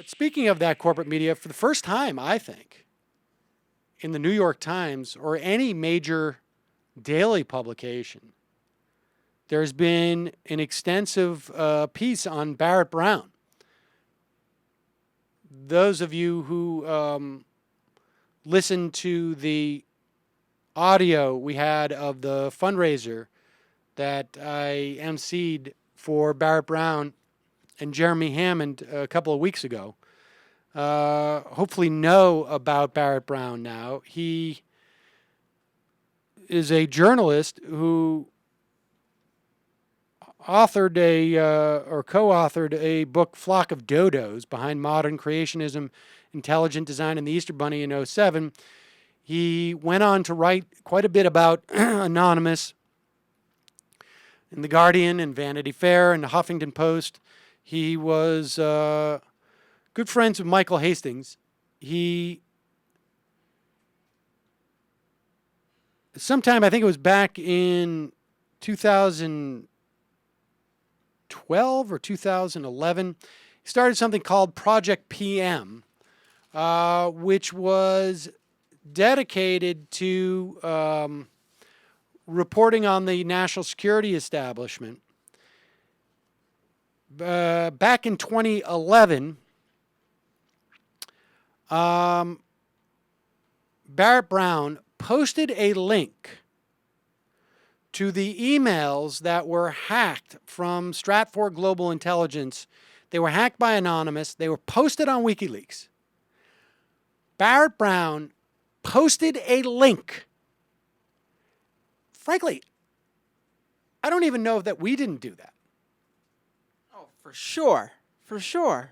speaking of that corporate media, for the first time, I think, in the New York Times or any major daily publication, there's been an extensive piece on Barrett Brown. Those of you who listened to the audio we had of the fundraiser that I emceed for Barrett Brown and Jeremy Hammond a couple of weeks ago, hopefully know about Barrett Brown now. He is a journalist who authored or co-authored a book, Flock of Dodos, Behind Modern Creationism, Intelligent Design, and the Easter Bunny in '07. He went on to write quite a bit about Anonymous in The Guardian and Vanity Fair and the Huffington Post. He was good friends with Michael Hastings. Sometime, I think it was back in 2012 or 2011, he started something called Project PM, which was dedicated to reporting on the national security establishment. Back in 2011, Barrett Brown posted a link to the emails that were hacked from Stratfor Global Intelligence. They were hacked by Anonymous. They were posted on WikiLeaks. Barrett Brown posted a link. Frankly, I don't even know that we didn't do that. Oh, for sure. For sure.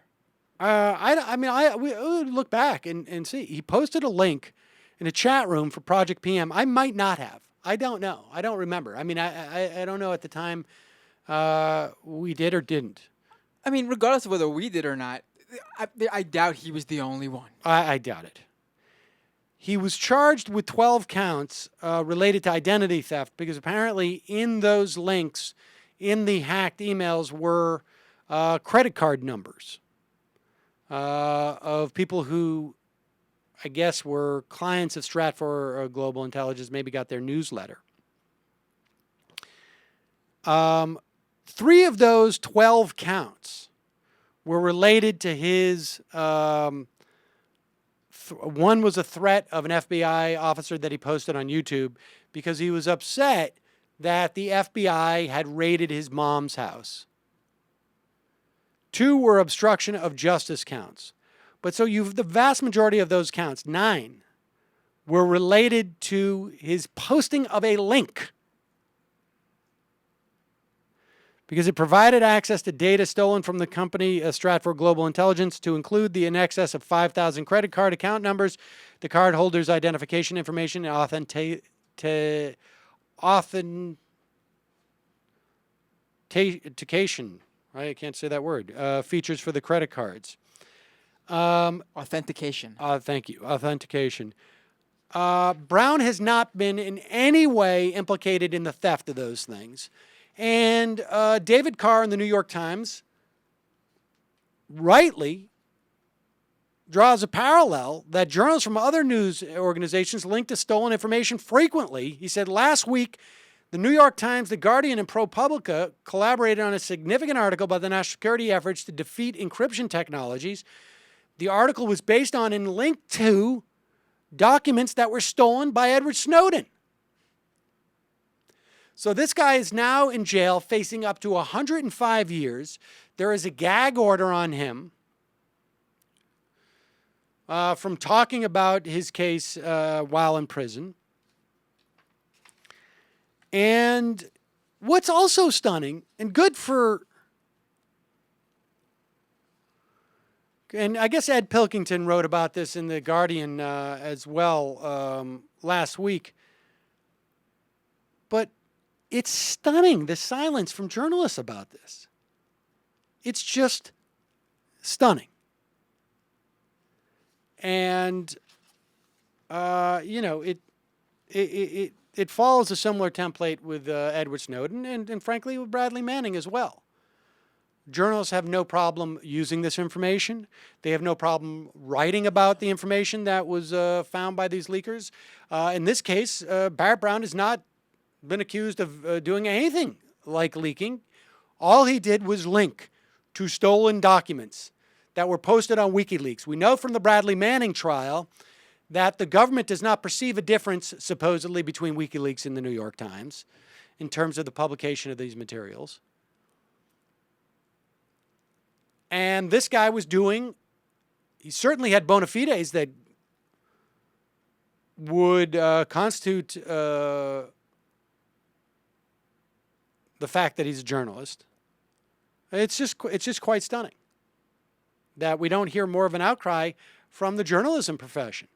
We look back and see. He posted a link in a chat room for Project PM. I might not have. I don't know. I don't remember. I mean, I don't know at the time we did or didn't. I mean, regardless of whether we did or not, I doubt he was the only one. I doubt it. He was charged with 12 counts related to identity theft because apparently in those links, in the hacked emails, were credit card numbers of people who, I guess, were clients of Stratfor Global Intelligence, maybe got their newsletter. 3 of those 12 counts were related to his, one was a threat of an FBI officer that he posted on YouTube because he was upset that the FBI had raided his mom's house. 2 were obstruction of justice counts. But so the vast majority of those counts, 9, were related to his posting of a link because it provided access to data stolen from the company Stratfor Global Intelligence to include the in excess of 5,000 credit card account numbers, the cardholder's identification information, and authentication. I can't say that word. Features for the credit cards. Authentication. Thank you. Authentication. Brown has not been in any way implicated in the theft of those things. And David Carr in the New York Times rightly draws a parallel that journalists from other news organizations link to stolen information frequently. He said last week, the New York Times, The Guardian, and ProPublica collaborated on a significant article about the national security efforts to defeat encryption technologies. The article was based on and linked to documents that were stolen by Edward Snowden. So this guy is now in jail facing up to 105 years. There is a gag order on him from talking about his case while in prison. And what's also stunning and good for, and I guess Ed Pilkington wrote about this in The Guardian as well last week, but it's stunning, the silence from journalists about this. It's just stunning. And, it follows a similar template with Edward Snowden and frankly with Bradley Manning as well. Journalists have no problem using this information. They have no problem writing about the information that was found by these leakers. In this case, Barrett Brown has not been accused of doing anything like leaking. All he did was link to stolen documents that were posted on WikiLeaks. We know from the Bradley Manning trial that the government does not perceive a difference, supposedly, between WikiLeaks and the New York Times in terms of the publication of these materials. And this guy was he certainly had bona fides that would constitute the fact that he's a journalist. It's just quite stunning that we don't hear more of an outcry from the journalism profession.